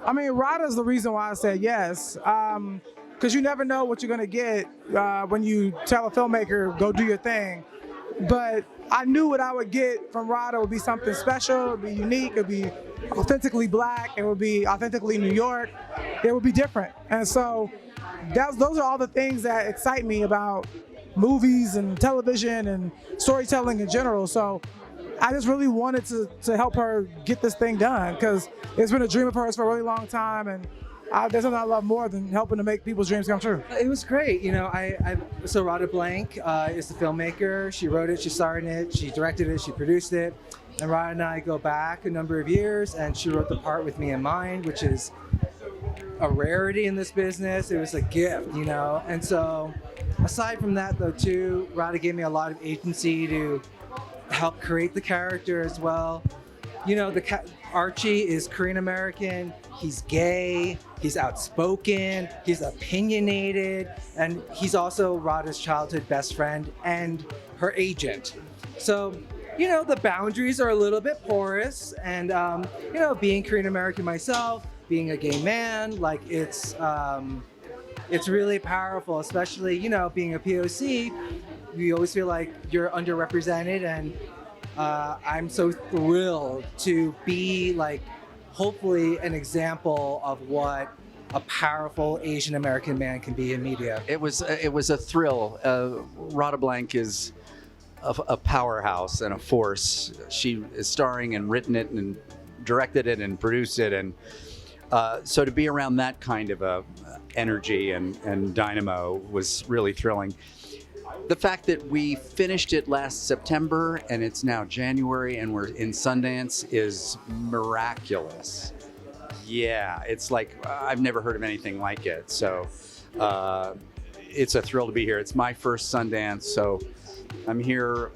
I mean, Rada's the reason why I said yes. Because you never know what you're going to get when you tell a filmmaker, go do your thing. But I knew what I would get from Rada would be something special, it would be unique, it would be authentically black, it would be authentically New York, it would be different. And so those are all the things that excite me about movies and television and storytelling in general. So I just really wanted to help her get this thing done because it's been a dream of hers for a really long time, and there's something I love more than helping to make people's dreams come true. It was great. So Rada Blank is the filmmaker. She wrote it, she starred in it, she directed it, she produced it. And Rada and I go back a number of years, and she wrote the part with me in mind, which is a rarity in this business. It was a gift, And so aside from that, though, too, Rada gave me a lot of agency to help create the character as well. Archie is Korean American, he's gay, he's outspoken, he's opinionated, and he's also Rada's childhood best friend and her agent. So, the boundaries are a little bit porous, and, being Korean American myself, being a gay man, it's really powerful, especially, being a POC, you always feel like you're underrepresented, and I'm so thrilled to be hopefully an example of what a powerful Asian American man can be in media. It was a thrill. Rada Blank is a powerhouse and a force. She is starring and written it and directed it and produced it, and so to be around that kind of energy and dynamo was really thrilling. The fact that we finished it last September and it's now January and we're in Sundance is miraculous. Yeah, it's like I've never heard of anything like it. So it's a thrill to be here. It's my first Sundance, so I'm here,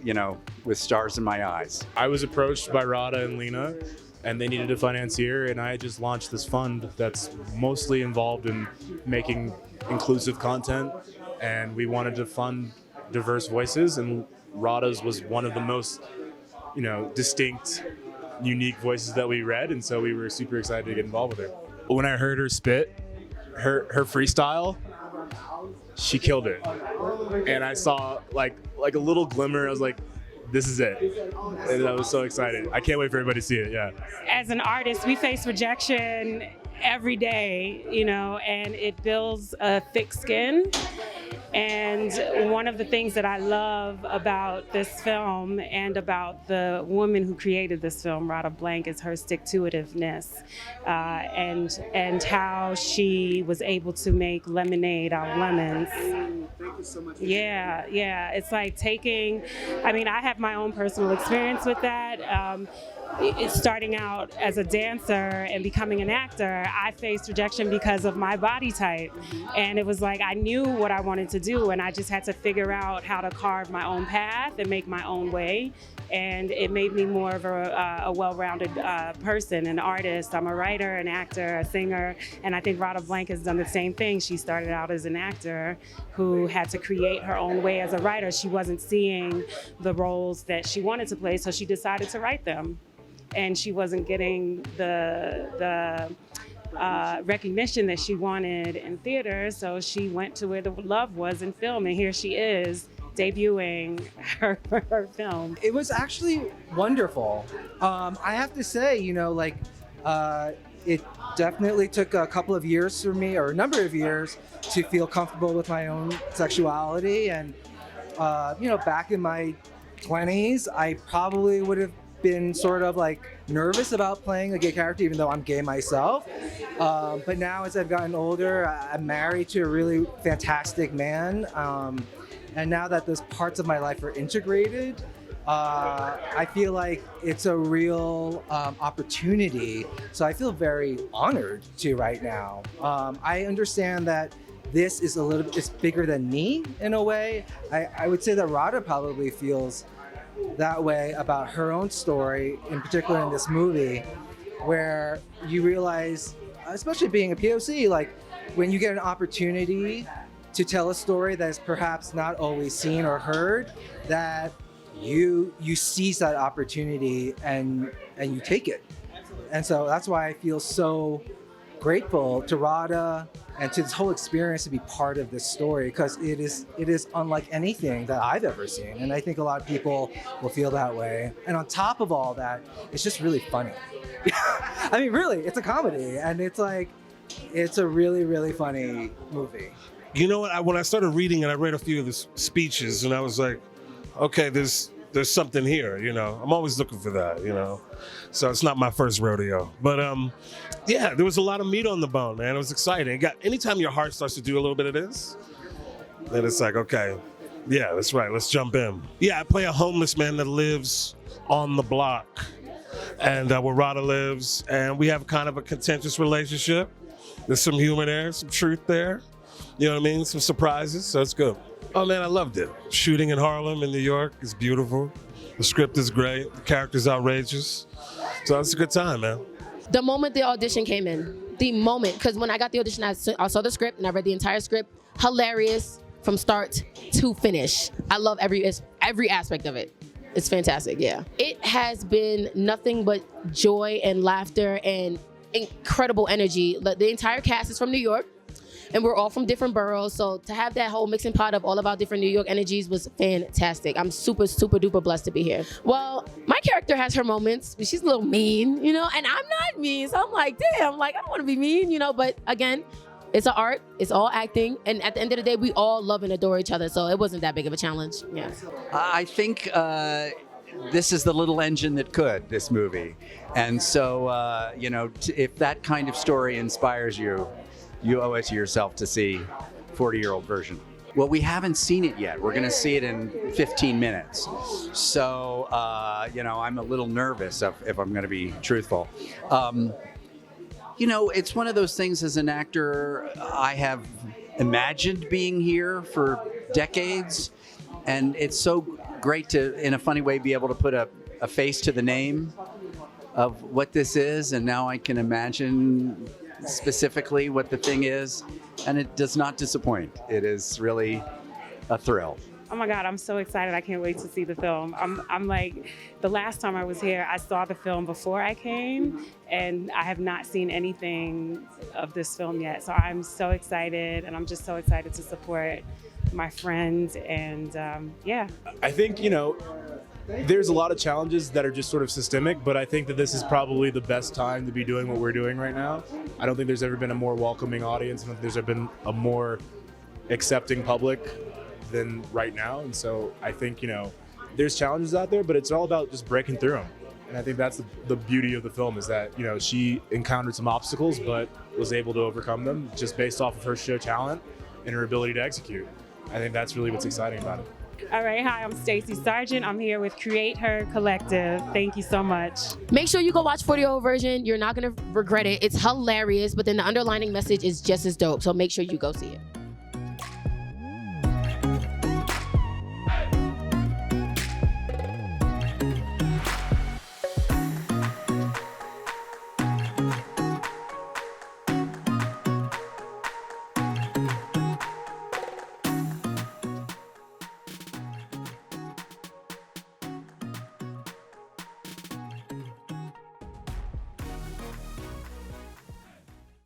with stars in my eyes. I was approached by Rada and Lena, and they needed a financier, and I just launched this fund that's mostly involved in making inclusive content, and we wanted to fund diverse voices, and Rada's was one of the most, distinct, unique voices that we read, and so we were super excited to get involved with her. When I heard her spit, her freestyle, she killed it, and I saw like a little glimmer. I was like, this is it, and I was so excited. I can't wait for everybody to see it. Yeah. As an artist, we face rejection every day, and it builds a thick skin. And one of the things that I love about this film and about the woman who created this film, Rada Blank, is her stick-to-itiveness and how she was able to make lemonade out of lemons. Thank you so much. Yeah. It's like I have my own personal experience with that. Starting out as a dancer and becoming an actor, I faced rejection because of my body type. And it was like I knew what I wanted to do, and I just had to figure out how to carve my own path and make my own way. And it made me more of a well-rounded person, an artist. I'm a writer, an actor, a singer, and I think Rada Blank has done the same thing. She started out as an actor who had to create her own way as a writer. She wasn't seeing the roles that she wanted to play, so she decided to write them. And she wasn't getting the recognition that she wanted in theater, so she went to where the love was in film, and here she is debuting her film. It was actually wonderful. I have to say, it definitely took a couple of years for me, or a number of years, to feel comfortable with my own sexuality. And, back in my 20s, I probably would have been sort of nervous about playing a gay character, even though I'm gay myself. But now, as I've gotten older, I'm married to a really fantastic man. And now that those parts of my life are integrated, I feel like it's a real opportunity. So I feel very honored to right now. I understand that this is it's bigger than me in a way. I would say that Rada probably feels that way about her own story, in particular in this movie, where you realize, especially being a POC, when you get an opportunity to tell a story that is perhaps not always seen or heard, that you seize that opportunity and you take it. And so that's why I feel so grateful to Rada and to this whole experience to be part of this story, because it is unlike anything that I've ever seen, and I think a lot of people will feel that way. And on top of all that, it's just really funny. I mean, really, it's a comedy, and it's a really, really funny movie. You know what? When I started reading it, I read a few of the speeches, and I was like, okay, there's something here. You know, I'm always looking for that. You know, so it's not my first rodeo, but yeah, there was a lot of meat on the bone, man. It was exciting. Anytime your heart starts to do a little bit of this, then it's like, okay, yeah, that's right. Let's jump in. Yeah, I play a homeless man that lives on the block, and where Rada lives, and we have kind of a contentious relationship. There's some humor there, some truth there. You know what I mean? Some surprises, so it's good. Oh man, I loved it. Shooting in Harlem in New York is beautiful. The script is great. The character's outrageous. So it's a good time, man. The moment the audition came in, because when I got the audition, I saw the script and I read the entire script. Hilarious from start to finish. I love every aspect of it. It's fantastic, yeah. It has been nothing but joy and laughter and incredible energy. The entire cast is from New York, and we're all from different boroughs, so to have that whole mixing pot of all of our different New York energies was fantastic. I'm super, super duper blessed to be here. Well, my character has her moments. She's a little mean, you know, and I'm not mean, so I'm like, damn, like, I don't want to be mean, you know, but again, it's an art, it's all acting, and at the end of the day, we all love and adore each other, so it wasn't that big of a challenge, yeah. I think this is the little engine that could, this movie. And so, you know, if that kind of story inspires you, you owe it to yourself to see 40-year-old version. Well, we haven't seen it yet. We're going to see it in 15 minutes. So, you know, I'm a little nervous if I'm going to be truthful. You know, it's one of those things as an actor, I have imagined being here for decades. And it's so great to, in a funny way, be able to put a face to the name of what this is. And now I can imagine specifically what the thing is, and it does not disappoint. It is really a thrill. Oh my God, I'm so excited. I can't wait to see the film. I'm like, the last time I was here, I saw the film before I came, and I have not seen anything of this film yet. So I'm so excited, and I'm just so excited to support my friend, and yeah. I think, you know, there's a lot of challenges that are just sort of systemic, but I think that this is probably the best time to be doing what we're doing right now. I don't think there's ever been a more welcoming audience. I don't think there's ever been a more accepting public than right now. And so I think, you know, there's challenges out there, but it's all about just breaking through them. And I think that's the beauty of the film, is that, you know, she encountered some obstacles, but was able to overcome them just based off of her show talent and her ability to execute. I think that's really what's exciting about it. All right, hi, I'm Stacey Sargent. I'm here with Create Her Collective. Thank you so much. Make sure you go watch 40-year-old version. You're not gonna regret it. It's hilarious, but then the underlining message is just as dope, so make sure you go see it.